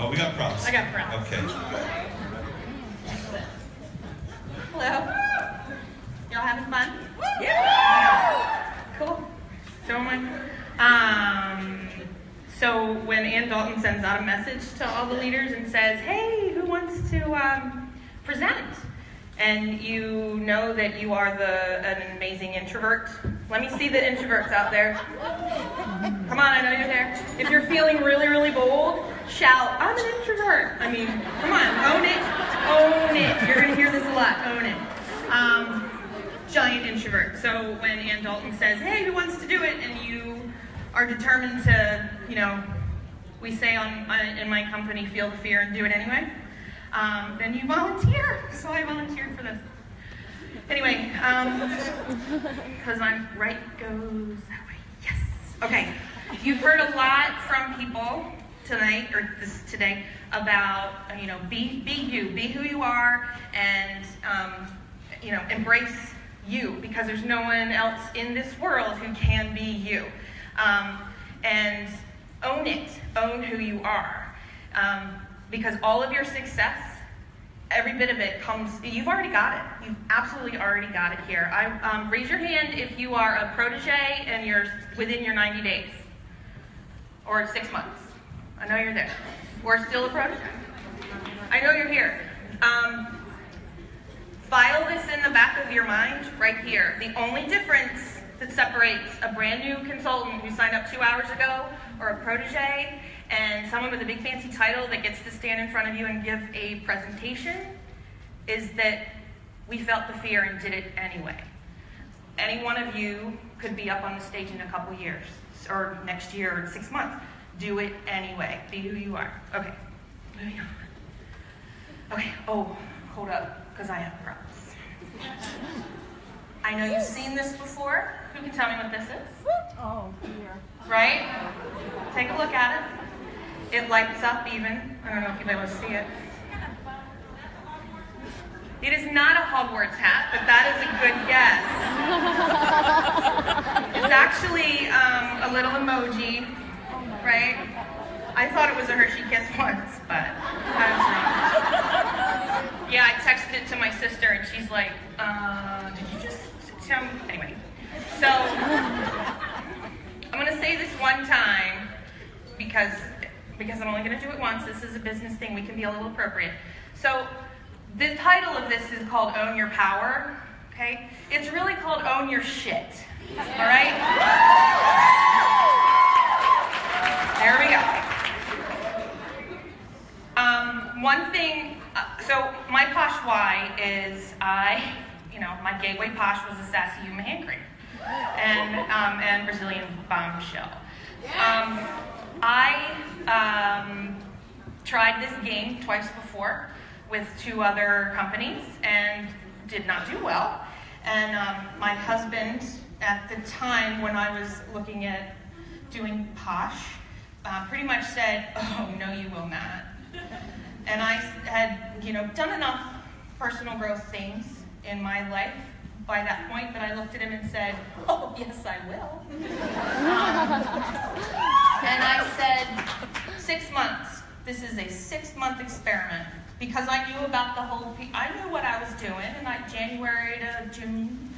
Oh, we got props. I got props. Okay. Hello. Y'all having fun? Yeah. Cool. So am I. So when Ann Dalton sends out a message to all the leaders and says, "Hey, who wants to present?" and you know that you are an amazing introvert. Let me see the introverts out there. Come on, I know you're there. If you're feeling really, really bold, shout, "I'm an introvert." I mean, come on, own it. Own it. You're going to hear this a lot. Own it. Giant introvert. So when Ann Dalton says, "Hey, who wants to do it?" and you are determined to, we say in my company, feel the fear and do it anyway, then you volunteer. So I volunteered for this. Anyway, because I'm right goes that way. Yes. Okay. You've heard a lot from people tonight, or today, about, be you, be who you are, and, embrace you, because there's no one else in this world who can be you. And own it, own who you are. Because all of your success, every bit of it you've already got it. You've absolutely already got it here. Raise your hand if you are a protege and you're within your 90 days. Or 6 months. I know you're there. Or still a protege. I know you're here. File this in the back of your mind right here. The only difference that separates a brand new consultant who signed up 2 hours ago, or a protege, and someone with a big fancy title that gets to stand in front of you and give a presentation, is that we felt the fear and did it anyway. Any one of you could be up on the stage in a couple years, or next year, or 6 months. Do it anyway. Be who you are. Okay, moving on. Okay, oh, hold up, because I have props. I know you've seen this before. Who can tell me what this is? Oh, dear. Right? Take a look at it. It lights up even. I don't know if you'll be able to see it. It is not a Hogwarts hat, but that is a good guess. It's actually a little emoji, right? I thought it was a Hershey Kiss once, but I was wrong. Yeah, I texted it to my sister, and she's like, did you just tell me? Anyway, so I'm going to say this one time because I'm only going to do it once. This is a business thing. We can be a little appropriate. So the title of this is called Own Your Power, okay? It's really called Own Your Shit, all right? There we go. One thing, so my posh why is my gateway posh was a sassy Yuma hand cream and Brazilian bombshell. I tried this game twice before with 2 other companies and did not do well. And my husband, at the time when I was looking at doing posh, pretty much said, "Oh, no, you will not." And I had, done enough personal growth things in my life by that point that I looked at him and said, "Oh, yes, I will." And I said, 6 months. This is a 6-month experiment. Because I knew about the whole, I knew what I was doing, and January to June,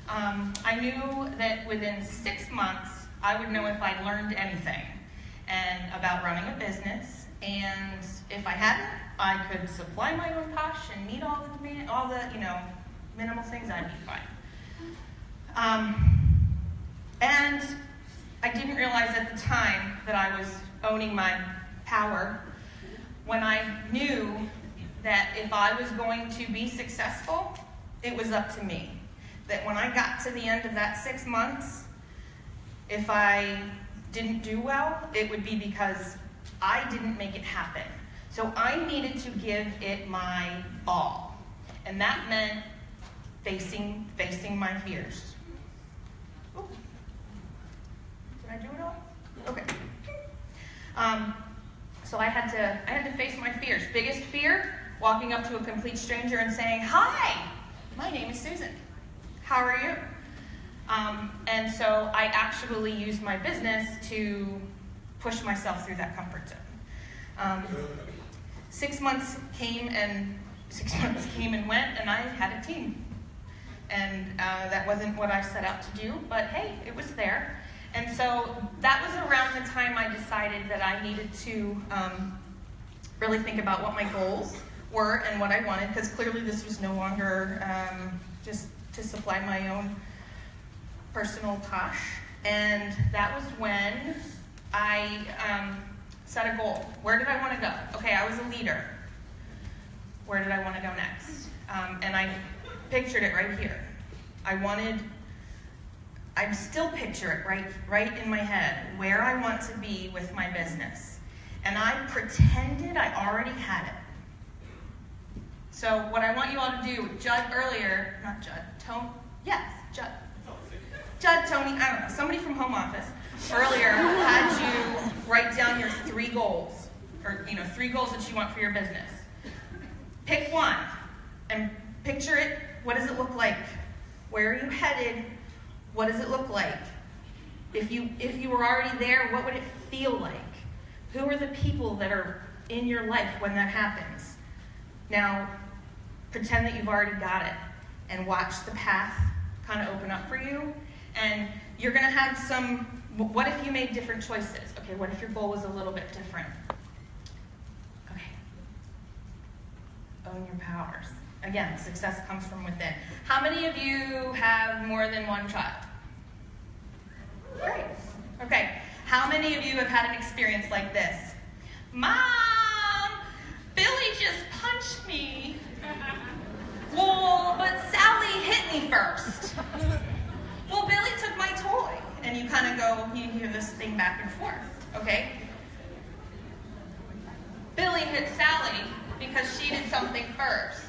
I knew that within 6 months, I would know if I learned anything and about running a business. And if I hadn't, I could supply my own posh and meet all the minimal things. I'd be fine. And I didn't realize at the time that I was owning my power when I knew that if I was going to be successful, it was up to me. That when I got to the end of that 6 months, if I didn't do well, it would be because I didn't make it happen. So I needed to give it my all. And that meant facing my fears. Ooh. Did I do it all? Okay. So I had to face my fears. Biggest fear, walking up to a complete stranger and saying, "Hi, my name is Susan. How are you?" And so I actually used my business to push myself through that comfort zone. 6 months came and went, and I had a team. And that wasn't what I set out to do, but hey, it was there. And so that was around the time I decided that I needed to really think about what my goals were and what I wanted, because clearly this was no longer just to supply my own personal Posh. And that was when I set a goal. Where did I want to go? Okay, I was a leader. Where did I want to go next? And I pictured it right here. I still picture it right in my head, where I want to be with my business. And I pretended I already had it. So what I want you all to do, Judd, Tony, I don't know, somebody from home office earlier had you write down your 3 goals, or 3 goals that you want for your business. Pick one and picture it. What does it look like? Where are you headed? What does it look like? If you were already there, what would it feel like? Who are the people that are in your life when that happens? Now, pretend that you've already got it and watch the path kind of open up for you. And you're going to have some, what if you made different choices? Okay, what if your goal was a little bit different? Okay. Own your powers. Again, success comes from within. How many of you have more than one child? Great. Okay. How many of you have had an experience like this? Mom, Billy just punched me. Well, but Sally hit me first. Well, Billy took my toy. And you kind of go, you hear this thing back and forth, okay? Billy hit Sally because she did something first.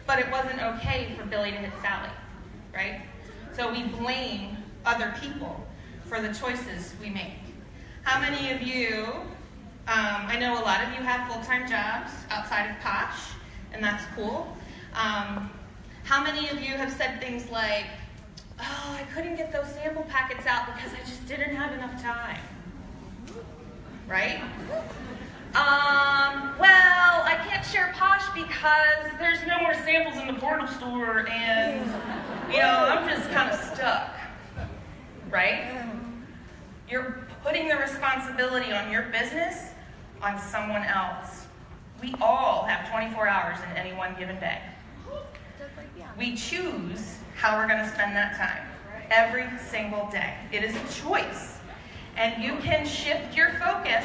But it wasn't okay for Billy to hit Sally, right? So we blame other people for the choices we make. How many of you, I know a lot of you have full-time jobs outside of Posh, and that's cool. How many of you have said things like, oh, I couldn't get those sample packets out because I just didn't have enough time, right? Well, I can't share Posh because there's no more samples in the portal store and, I'm just kind of stuck, right? You're putting the responsibility on your business on someone else. We all have 24 hours in any one given day. We choose how we're going to spend that time every single day. It is a choice. And you can shift your focus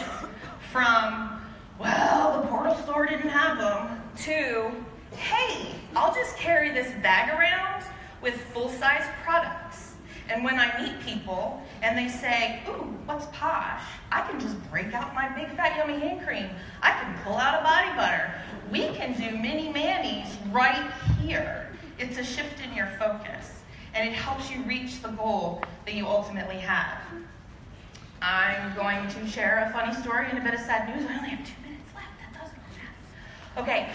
from, well, the portal store didn't have them, to, hey, I'll just carry this bag around with full-size products. And when I meet people and they say, ooh, what's Posh? I can just break out my big fat yummy hand cream. I can pull out a body butter. We can do mini manis right here. It's a shift in your focus, and it helps you reach the goal that you ultimately have. I'm going to share a funny story and a bit of sad news. I only have 2 minutes left. That doesn't go fast. Okay.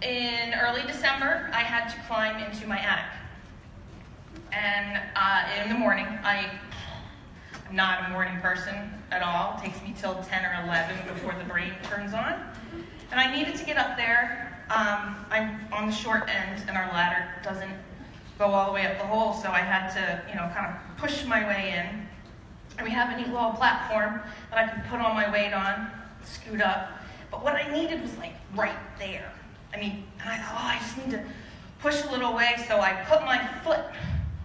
In early December, I had to climb into my attic. And in the morning, I'm not a morning person at all. It takes me till 10 or 11 before the brain turns on. And I needed to get up there. I'm on the short end, and our ladder doesn't go all the way up the hole, so I had to, kind of push my way in. And we have a neat little platform that I can put all my weight on, scoot up. But what I needed was, right there. And I thought, I just need to push a little way, so I put my foot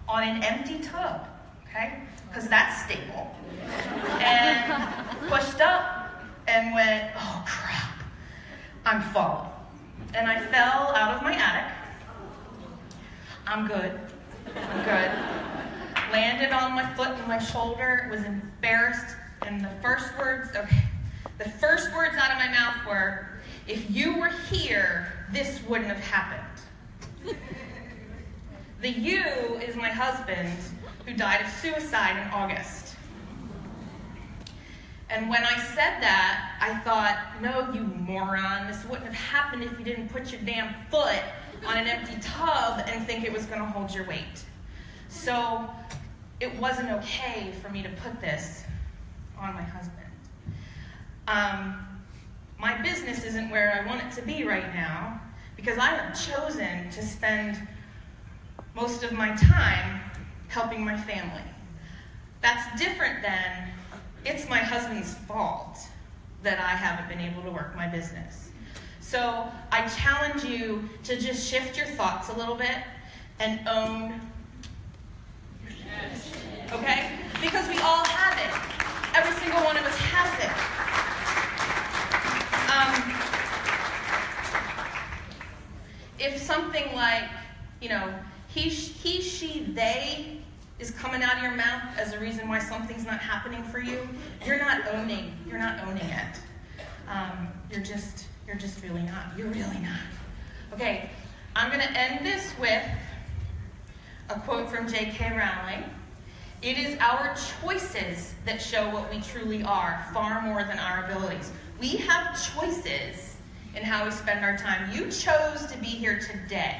on an empty tub, okay? Because that's stable. And pushed up and went, oh, crap. I'm falling. And I fell out of my attic. I'm good. Landed on my foot and my shoulder, was embarrassed, and the first words out of my mouth were, if you were here, this wouldn't have happened. The you is my husband, who died of suicide in August. And when I said that, I thought, no, you moron, this wouldn't have happened if you didn't put your damn foot on an empty tub and think it was going to hold your weight. So it wasn't okay for me to put this on my husband. my business isn't where I want it to be right now because I have chosen to spend most of my time helping my family. That's different than it's my husband's fault that I haven't been able to work my business. So I challenge you to just shift your thoughts a little bit and own your shit. Okay? Because we all have it. Every single one of us has it. If something like, he, she, they is coming out of your mouth as a reason why something's not happening for you, you're not owning it. You're just really not. You're really not. Okay, I'm going to end this with a quote from J.K. Rowling. It is our choices that show what we truly are, far more than our abilities. We have choices in how we spend our time. You chose to be here today.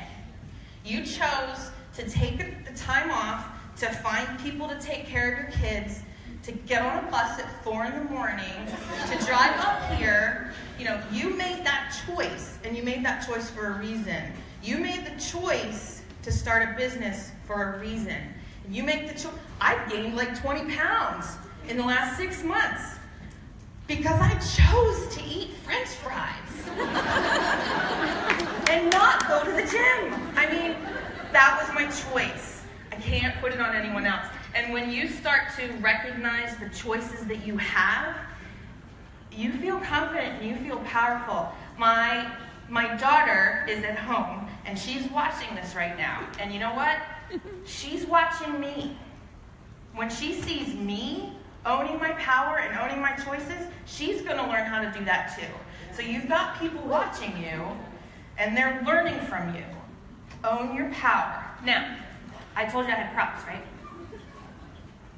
You chose to take the time off to find people to take care of your kids, to get on a bus at 4 in the morning, to drive up here. You made that choice, and you made that choice for a reason. You made the choice to start a business for a reason. You make the choice. I've gained like 20 pounds in the last 6 months because I chose to eat French fries and not go to the gym. I mean, that was my choice. I can't put it on anyone else. And when you start to recognize the choices that you have, you feel confident and you feel powerful. My daughter is at home and she's watching this right now. And you know what? She's watching me. When she sees me owning my power and owning my choices, she's going to learn how to do that too. So you've got people watching you and they're learning from you. Own your power. Now, I told you I had props, right?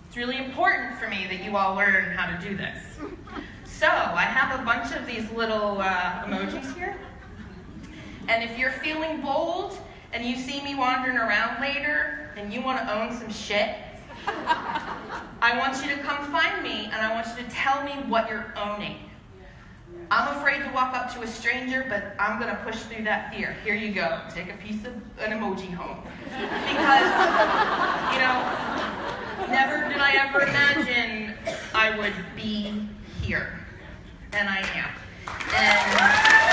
It's really important for me that you all learn how to do this. So, I have a bunch of these little emojis here. And if you're feeling bold and you see me wandering around later and you want to own some shit, I want you to come find me and I want you to tell me what you're owning. I'm afraid to walk up to a stranger, but I'm going to push through that fear. Here you go. Take a piece of an emoji home. Because, never did I ever imagine I would be here. And I am. And